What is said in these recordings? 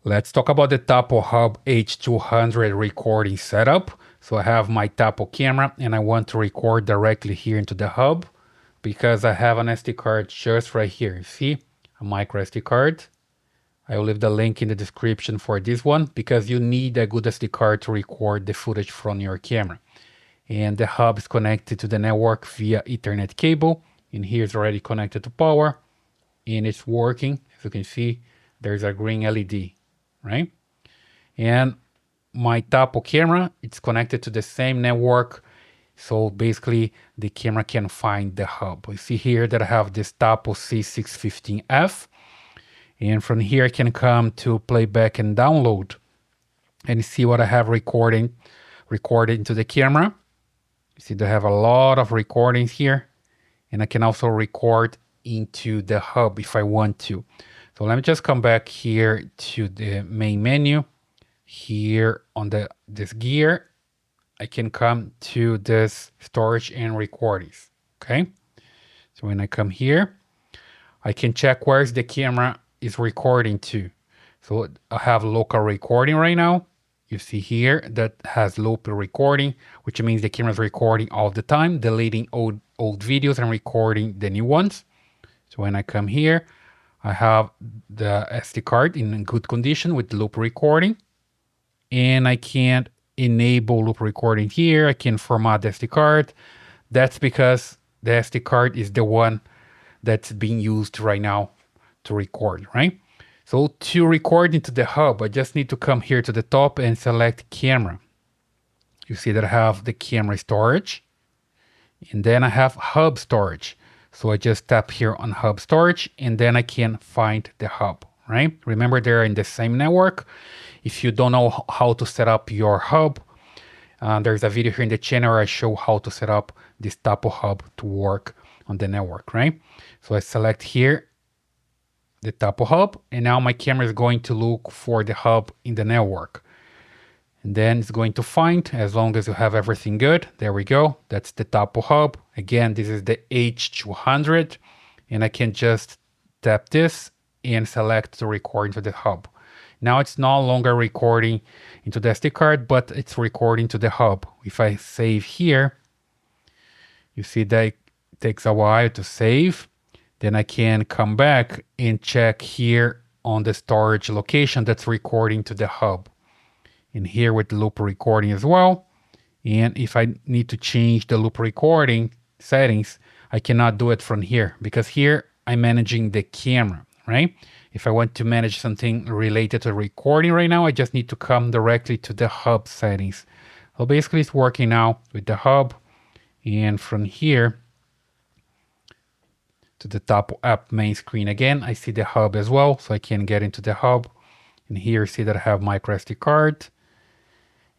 Let's talk about the Tapo Hub H200 recording setup. So I have my Tapo camera and I want to record directly here into the hub because I have an SD card just right here. You see, a micro SD card. I will leave the link in the description for this one because you need a good SD card to record the footage from your camera. And the hub is connected to the network via Ethernet cable. And here it's already connected to power and it's working. As you can see, there's a green LED, right? And my Tapo camera, it's connected to the same network. So basically the camera can find the hub. You see here that I have this Tapo C615F. And from here I can come to Playback and download and see what I have recorded into the camera. You see they have a lot of recordings here. And I can also record into the hub if I want to. So let me just come back here to the main menu. Here on this gear, I can come to this storage and recordings. Okay. So when I come here, I can check where's the camera is recording to. So I have local recording right now. You see here that has local recording, which means the camera is recording all the time, deleting old videos and recording the new ones. So when I come here, I have the SD card in good condition with loop recording. And I can enable loop recording here. I can format the SD card. That's because the SD card is the one that's being used right now to record, right? So to record into the hub, I just need to come here to the top and select camera. You see that I have the camera storage. And then I have hub storage. So I just tap here on hub storage and then I can find the hub, right? Remember they're in the same network. If you don't know how to set up your hub, there's a video here in the channel where I show how to set up this Tapo hub to work on the network, right? So I select here the Tapo hub and now my camera is going to look for the hub in the network. And then it's going to find, as long as you have everything good, there we go. That's the Tapo hub. Again, this is the H200 and I can just tap this and select to record into the hub. Now it's no longer recording into the SD card, but it's recording to the hub. If I save here, you see that it takes a while to save. Then I can come back and check here on the storage location that's recording to the hub. And here with the loop recording as well. And if I need to change the loop recording settings, I cannot do it from here because here I'm managing the camera, right? If I want to manage something related to recording right now, I just need to come directly to the hub settings. So basically it's working now with the hub. And from here to the Tapo App main screen again, I see the hub as well. So I can get into the hub. And here you see that I have MicroSD card.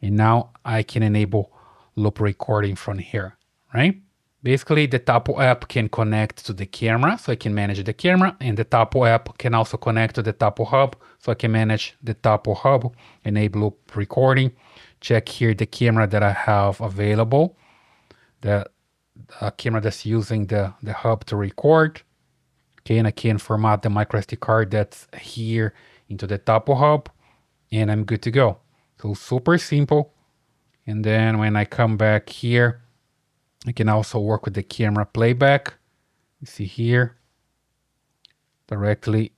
And now I can enable loop recording from here, right? Basically, the Tapo app can connect to the camera, so I can manage the camera, and the Tapo app can also connect to the Tapo Hub, so I can manage the Tapo Hub, enable loop recording, check here the camera that I have available, the camera that's using the hub to record. Okay, and I can format the microSD card that's here into the Tapo Hub, and I'm good to go. So super simple. And then when I come back here, I can also work with the camera playback. You see here, directly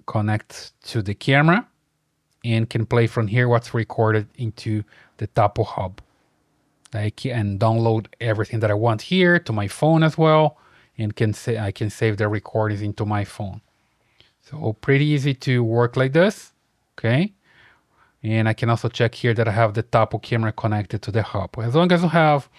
connect to the camera and can play from here what's recorded into the Tapo Hub. I can download everything that I want here to my phone as well, and I can save the recordings into my phone. So pretty easy to work like this, okay? And I can also check here that I have the Tapo camera connected to the hub. As long as you have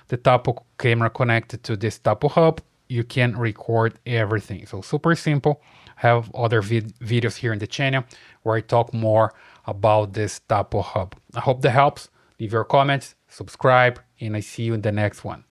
the Tapo camera connected to this Tapo hub, you can record everything. So super simple. I have other videos here in the channel where I talk more about this Tapo hub. I hope that helps. Leave your comments, subscribe, and I see you in the next one.